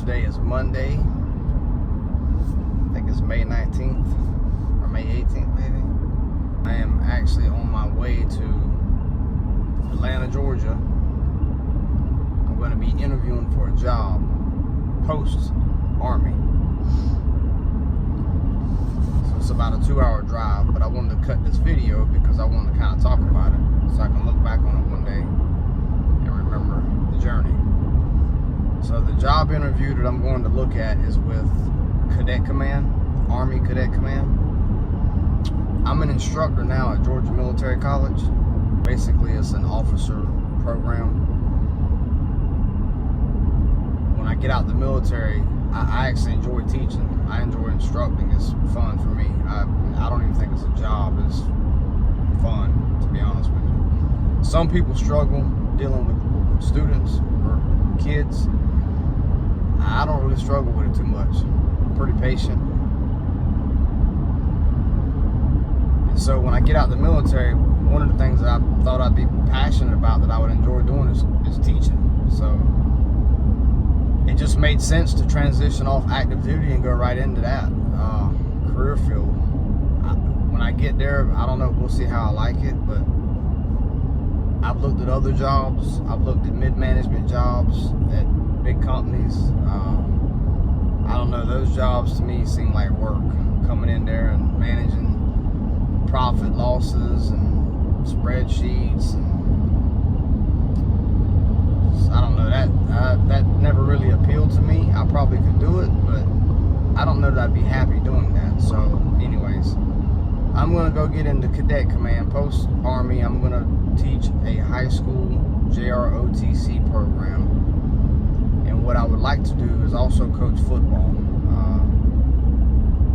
Today is Monday. I think it's May 19th or May 18th maybe. I am actually on my way to Atlanta, Georgia. I'm going to be interviewing for a job post-Army. So it's about a 2-hour drive, but I wanted to cut this video because I wanted to kind of talk about it so I can look back on it one day and remember the journey. So the job interview that I'm going to look at is with Cadet Command, Army Cadet Command. I'm an instructor now at Georgia Military College. Basically, it's an officer program. When I get out the military, I actually enjoy teaching. I enjoy instructing. It's fun for me. I don't even think it's a job. It's fun, to be honest with you. Some people struggle dealing with students or kids. I don't really struggle with it too much. I'm pretty patient. And so when I get out the military, one of the things that I thought I'd be passionate about, that I would enjoy doing, is teaching. So it just made sense to transition off active duty and go right into that career field. When I get there, I don't know, we'll see how I like it, but I've looked at other jobs. I've looked at mid-management jobs at big companies. I don't know, those jobs to me seem like work. Coming in there and managing profit losses and spreadsheets, and I don't know, that never really appealed to me. I probably could do it, but I don't know that I'd be happy doing that. So anyways, I'm gonna go get into Cadet Command post-Army. I'm gonna teach a high school JROTC program. And what I would like to do is also coach football.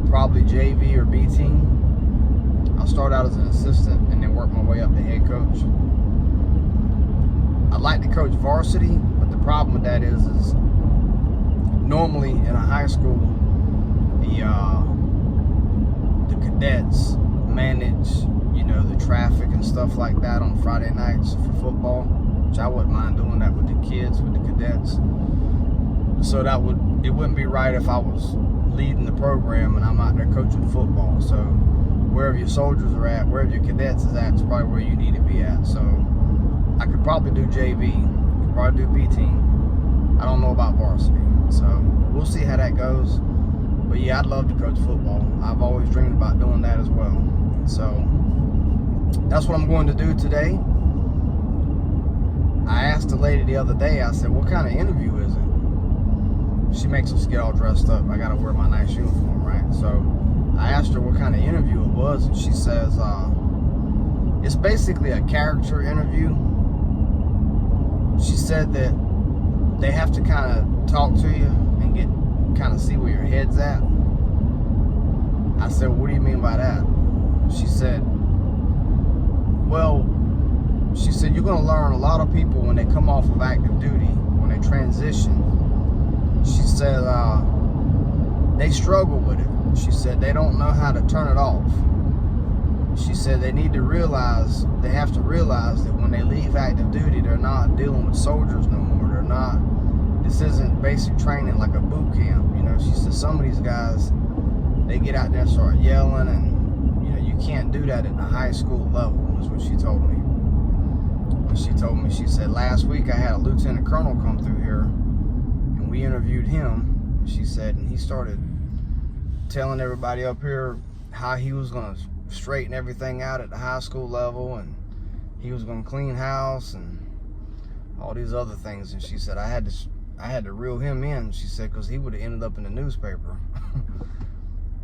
Probably JV or B team. I'll start out as an assistant and then work my way up to head coach. I'd like to coach varsity, but the problem with that is normally in a high school, the cadets manage, the traffic and stuff like that on Friday nights for football, which I wouldn't mind doing that with the kids, with the cadets. So it wouldn't be right if I was leading the program and I'm out there coaching football. So wherever your soldiers are at, wherever your cadets is at, is probably where you need to be at. So I could probably do JV, could probably do B team. I don't know about varsity, so we'll see how that goes. But yeah, I'd love to coach football. I've always dreamed about doing that as well. So that's what I'm going to do today. I asked the lady the other day, I said, what kind of interview is it? She makes us get all dressed up. I gotta wear my nice uniform, right? So I asked her what kind of interview it was, and she says, it's basically a character interview. She said that they have to kind of talk to you and kind of see where your head's at. I said, what do you mean by that? She said, you're going to learn a lot of people when they come off of active duty, when they transition. She said, they struggle with it. She said they don't know how to turn it off. She said they have to realize that when they leave active duty, they're not dealing with soldiers no more. This isn't basic training like a boot camp. She said some of these guys, they get out there and start yelling, and you can't do that at the high school level, is what she told me. She said, last week I had a lieutenant colonel come through here, and we interviewed him. She said, and he started telling everybody up here how he was going to straighten everything out at the high school level, and he was going to clean house and all these other things. And she said I had to reel him in, she said, because he would have ended up in the newspaper.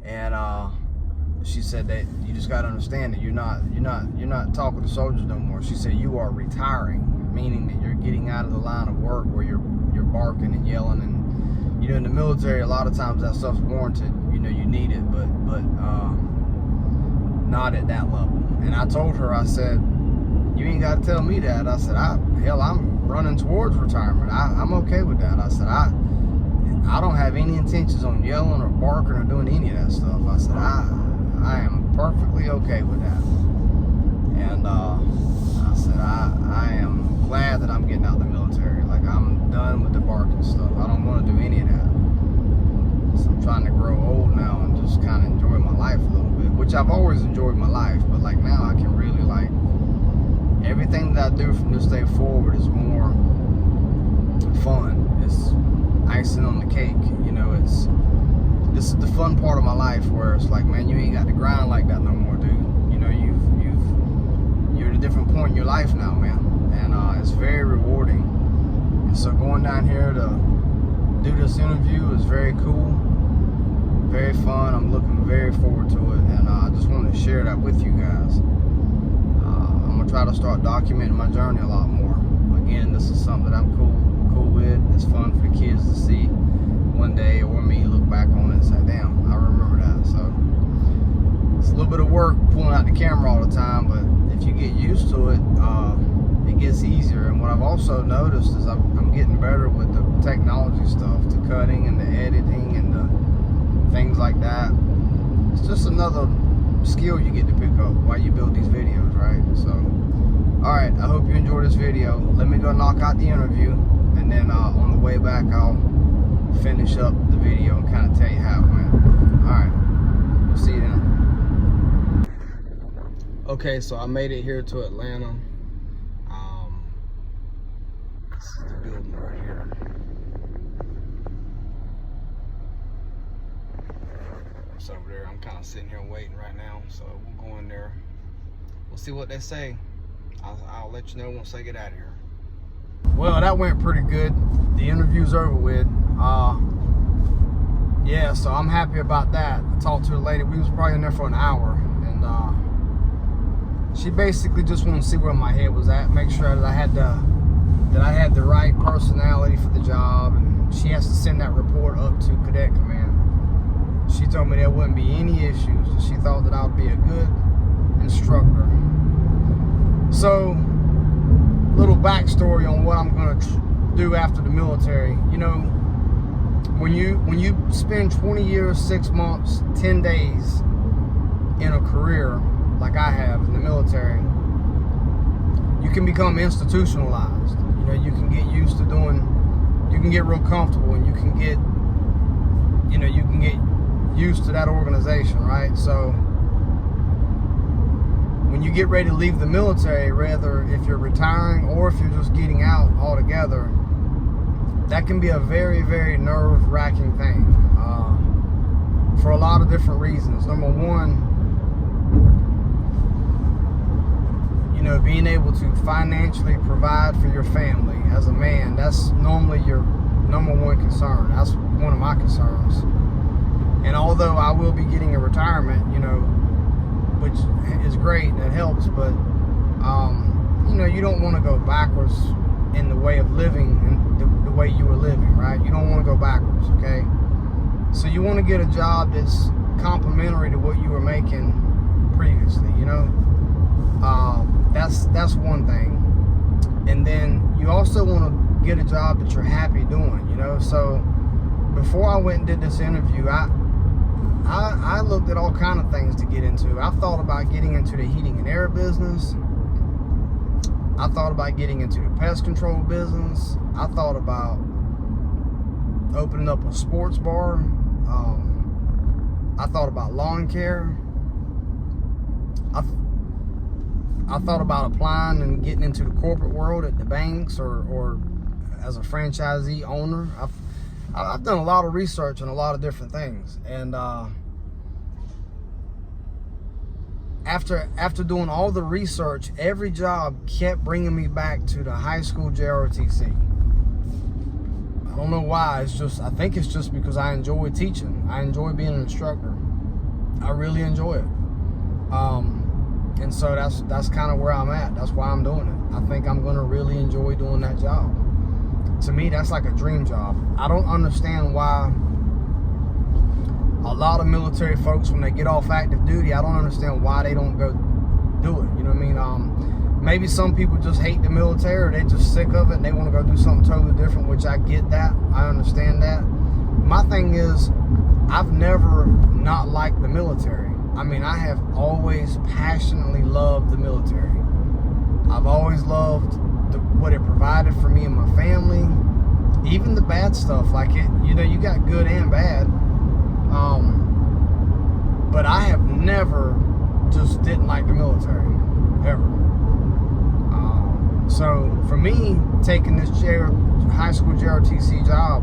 And she said that you just got to understand that you're not talking to soldiers no more. She said you are retiring, meaning that you're getting out of the line of work where you're barking and yelling. And in the military, a lot of times that stuff's warranted. You need it, but not at that level. And I told her, I said, you ain't got to tell me that. I said, I'm running towards retirement. I'm okay with that. I said, I don't have any intentions on yelling or barking or doing any of that stuff. I said, I am perfectly okay with that. And I said, I am glad that I'm getting out of the military. Like, I'm done done with the bark and stuff. I don't want to do any of that. So I'm trying to grow old now and just kind of enjoy my life a little bit, which I've always enjoyed my life, but like now I can really like, everything that I do from this day forward is more fun. It's icing on the cake, you know. This is the fun part of my life where it's like, man, you ain't got to grind like that no more, dude. You know, you're at a different point in your life now, man, and it's very rewarding. And so going down here to do this interview is very cool, very fun. I'm looking very forward to it, and I just wanted to share that with you guys. I'm gonna try to start documenting my journey a lot more. Again, this is something that I'm cool with. It's fun for the kids to see one day, or me look back on it and say, damn, I remember that. So it's a little bit of work pulling out the camera all the time, but if you get used to it, it gets easier. And what I've also noticed is I'm getting better with the technology stuff, the cutting and the editing and the things like that. It's just another skill you get to pick up while you build these videos, right? So, all right, I hope you enjoyed this video. Let me go knock out the interview, and then on the way back, I'll finish up the video and kind of tell you how it went. All right, we'll see you then. Okay, so I made it here to Atlanta. This is the building right here. It's over there. I'm kind of sitting here waiting right now, so we'll go in there. We'll see what they say. I'll let you know once I get out of here. Well, that went pretty good. The interview's over with. Yeah, so I'm happy about that. I talked to the lady. We was probably in there for an hour, and she basically just wanted to see where my head was at, make sure that I had the right personality for the job, and she has to send that report up to Cadet Command. She told me there wouldn't be any issues, and she thought that I would be a good instructor. So, little backstory on what I'm going to do after the military. You know, when you spend 20 years, 6 months, 10 days in a career like I have in the military, you can become institutionalized. You know, you can get used to you can get real comfortable, and you can get used to that organization, right? So when you get ready to leave the military, whether if you're retiring or if you're just getting out altogether, that can be a very, very nerve-wracking thing for a lot of different reasons. Number one, you know, being able to financially provide for your family as a man, that's normally your number one concern. That's one of my concerns. And although I will be getting a retirement, you know, which is great and it helps, but you know, you don't want to go backwards in the way of living and the way you were living, right? You don't want to go backwards, okay? So you want to get a job that's complementary to what you were making previously, you know? That's one thing. And then you also want to get a job that you're happy doing, you know? So before I went and did this interview, I looked at all kind of things to get into. I thought about getting into the heating and air business. I thought about getting into the pest control business. I thought about opening up a sports bar. I thought about lawn care. I thought about applying and getting into the corporate world at the banks or as a franchisee owner. I've done a lot of research on a lot of different things, and after doing all the research, every job kept bringing me back to the high school JROTC. I don't know why. I think it's just because I enjoy teaching. I enjoy being an instructor. I really enjoy it. And so that's kind of where I'm at. That's why I'm doing it. I think I'm going to really enjoy doing that job. To me, that's like a dream job. I don't understand why a lot of military folks, when they get off active duty, I don't understand why they don't go do it. You know what I mean? Maybe some people just hate the military, or they just sick of it and they want to go do something totally different, which I get that. I understand that. My thing is, I've never not liked the military. I mean, I have always passionately loved the military. I've always loved what it provided for me and my family. even the bad stuff, like it, you know, you got good and bad. But I have never just didn't like the military, ever. So for me, taking this high school JROTC job,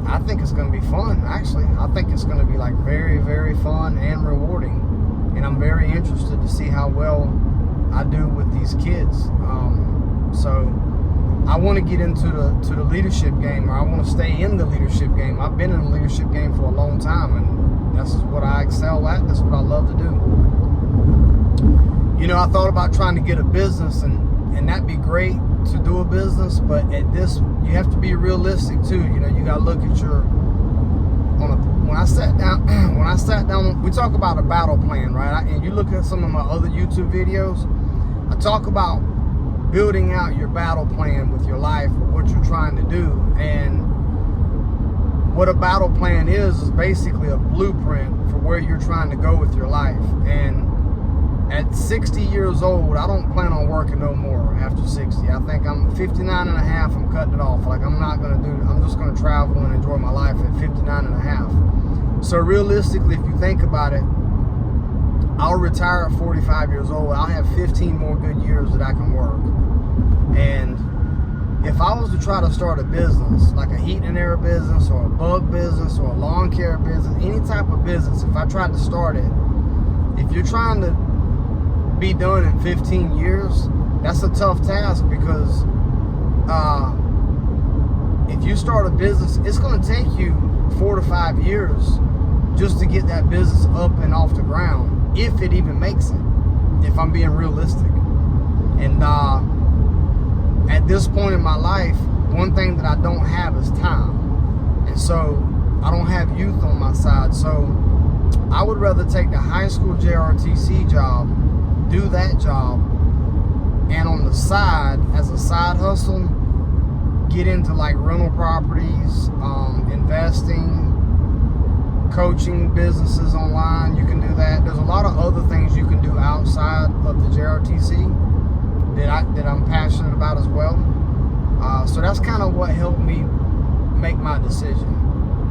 I think it's going to be fun, actually. I think it's going to be like very, very fun and rewarding. And I'm very interested to see how well I do with these kids. So I want to get into the leadership game, or I want to stay in the leadership game. I've been in the leadership game for a long time, and that's what I excel at. That's what I love to do. You know, I thought about trying to get a business, and that'd be great to do a business, but at this, you have to be realistic too. You know, you got to look at your, when I sat down, we talk about a battle plan, right? And you look at some of my other YouTube videos, I talk about building out your battle plan with your life, or what you're trying to do. And what a battle plan is basically a blueprint for where you're trying to go with your life. And at 60 years old, I don't plan on working no more after 60. I think I'm 59 and a half, I'm cutting it off. Like, I'm just gonna travel and enjoy my life at 59 and a half. So realistically, if you think about it, I'll retire at 45 years old. I'll have 15 more good years that I can work. And if I was to try to start a business, like a heat and air business, or a bug business, or a lawn care business, any type of business, if I tried to start it, if you're trying to be done in 15 years, that's a tough task, because if you start a business, it's going to take you 4 to 5 years just to get that business up and off the ground, if it even makes it, if I'm being realistic. And at this point in my life, one thing that I don't have is time. And so I don't have youth on my side. So I would rather take the high school JROTC job, do that job, and on the side, as a side hustle, get into like rental properties, investing, coaching businesses online. You can do that. There's a lot of other things you can do outside of the JROTC that I'm passionate about as well. So that's kind of what helped me make my decision.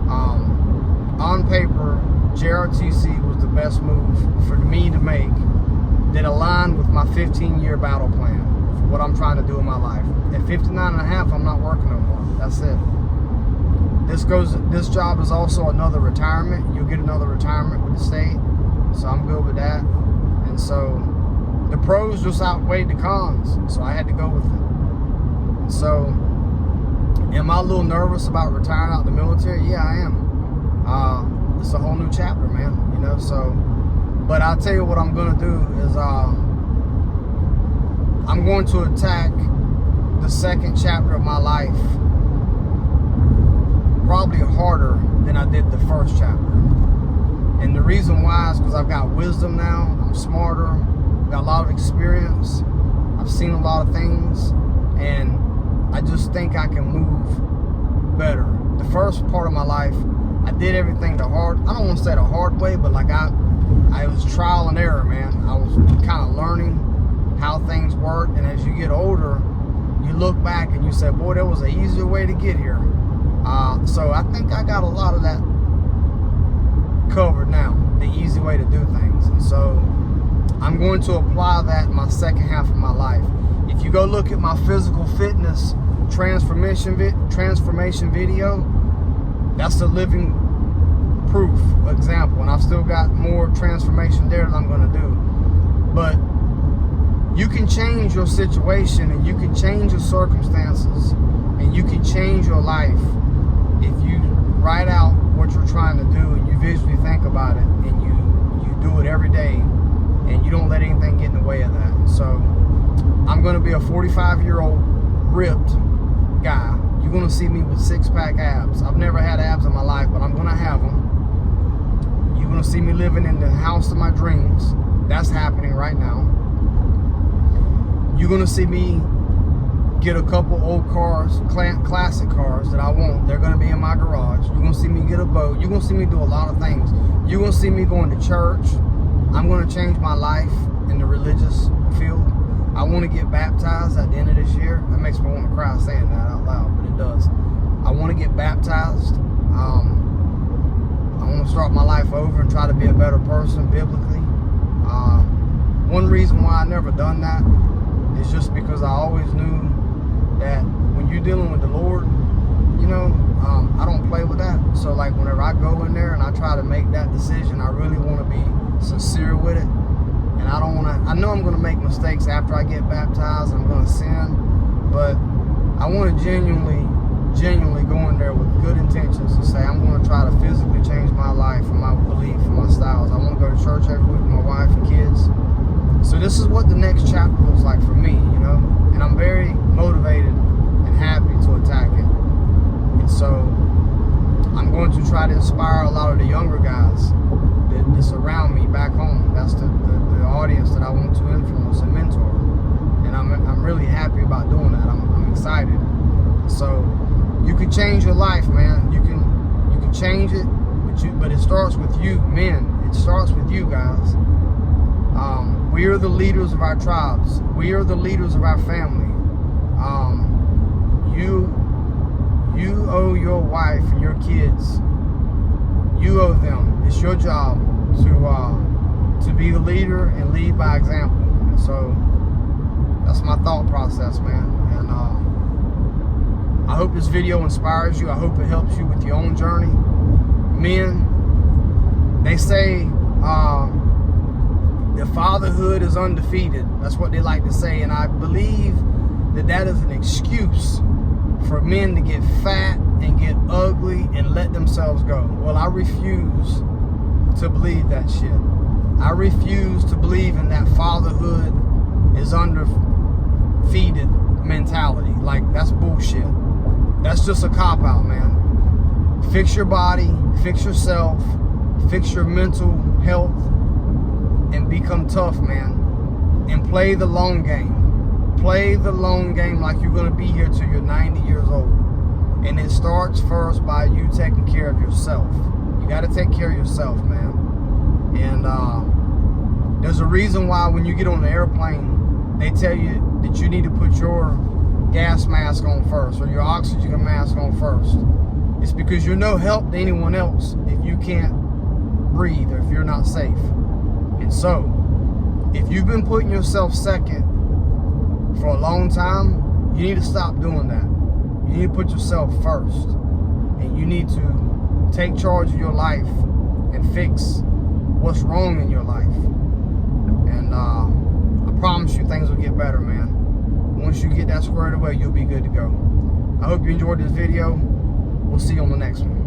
On paper, JROTC was the best move for me to make that aligned with my 15-year battle plan for what I'm trying to do in my life. At 59 and a half, I'm not working no more. That's it. This job is also another retirement. You'll get another retirement with the state. So I'm good with that. And so the pros just outweighed the cons. So I had to go with it. And so, am I a little nervous about retiring out of the military? Yeah, I am. It's a whole new chapter, man. You know, so, but I'll tell you what I'm going to do is I'm going to attack the second chapter of my life probably harder than I did the first chapter. And the reason why is because I've got wisdom now. I'm smarter. I've got a lot of experience. I've seen a lot of things. And I just think I can move better. The first part of my life, I did everything I don't want to say the hard way, but like I was trial and error, man. I was kind of learning how things work. And as you get older, you look back and you say, boy, there was an easier way to get here. So I think I got a lot of that covered now, the easy way to do things. And so I'm going to apply that in my second half of my life. If you go look at my physical fitness transformation video, that's a living proof example. And I've still got more transformation there that I'm going to do. But you can change your situation, and you can change your circumstances, and you can change your life if you write out what you're trying to do, and you visually think about it, and you do it every day, and you don't let anything get in the way of that. So I'm going to be a 45-year-old ripped guy. You're going to see me with six-pack abs. I've never had abs in my life, but I'm going to have them. You're going to see me living in the house of my dreams. That's happening right now. You're going to see me get a couple old cars, classic cars that I want. They're going to be in my garage. You're going to see me get a boat. You're going to see me do a lot of things. You're going to see me going to church. I'm going to change my life in the religious field. I want to get baptized at the end of this year. That makes me want to cry saying that out loud, but it does. get baptized. I want to start my life over and try to be a better person biblically. One reason why I never done that is just because I always knew that when you're dealing with the Lord, you know, I don't play with that. So like whenever I go in there and I try to make that decision, I really want to be sincere with it. And I don't want to, I know I'm going to make mistakes after I get baptized. I'm going to sin, but I want to genuinely go in there with good intentions and say, I'm going to try to physically change my life and my belief and my styles. I want to go to church every week with my wife and kids. So this is what the next chapter looks like for me, you know, and I'm very motivated and happy to attack it. And so I'm going to try to inspire a lot of the younger guys that surround me back home. That's the audience that I want to influence and mentor. And I'm really happy about doing that. I'm excited. So you can change your life, man. You can change it, but it starts with you, men. It starts with you guys. We are the leaders of our tribes. We are the leaders of our family. You owe your wife and your kids. You owe them. It's your job to be the leader and lead by example. And so that's my thought process, man. And I hope this video inspires you. I hope it helps you with your own journey. Men, they say the fatherhood is undefeated. That's what they like to say. And I believe that is an excuse for men to get fat and get ugly and let themselves go. Well, I refuse to believe that shit. I refuse to believe in that fatherhood is undefeated mentality. Like, that's bullshit. That's just a cop-out, man. Fix your body, fix yourself, fix your mental health, and become tough, man. And play the long game. Play the long game like you're going to be here till you're 90 years old. And it starts first by you taking care of yourself. You got to take care of yourself, man. And there's a reason why when you get on the airplane, they tell you that you need to put your gas mask on first or your oxygen mask on first. It's because you're no help to anyone else if you can't breathe or if you're not safe. And so, if you've been putting yourself second for a long time, you need to stop doing that. You need to put yourself first. And you need to take charge of your life and fix what's wrong in your life. And I promise you things will get better, man. Once you get that squared away, you'll be good to go. I hope you enjoyed this video. We'll see you on the next one.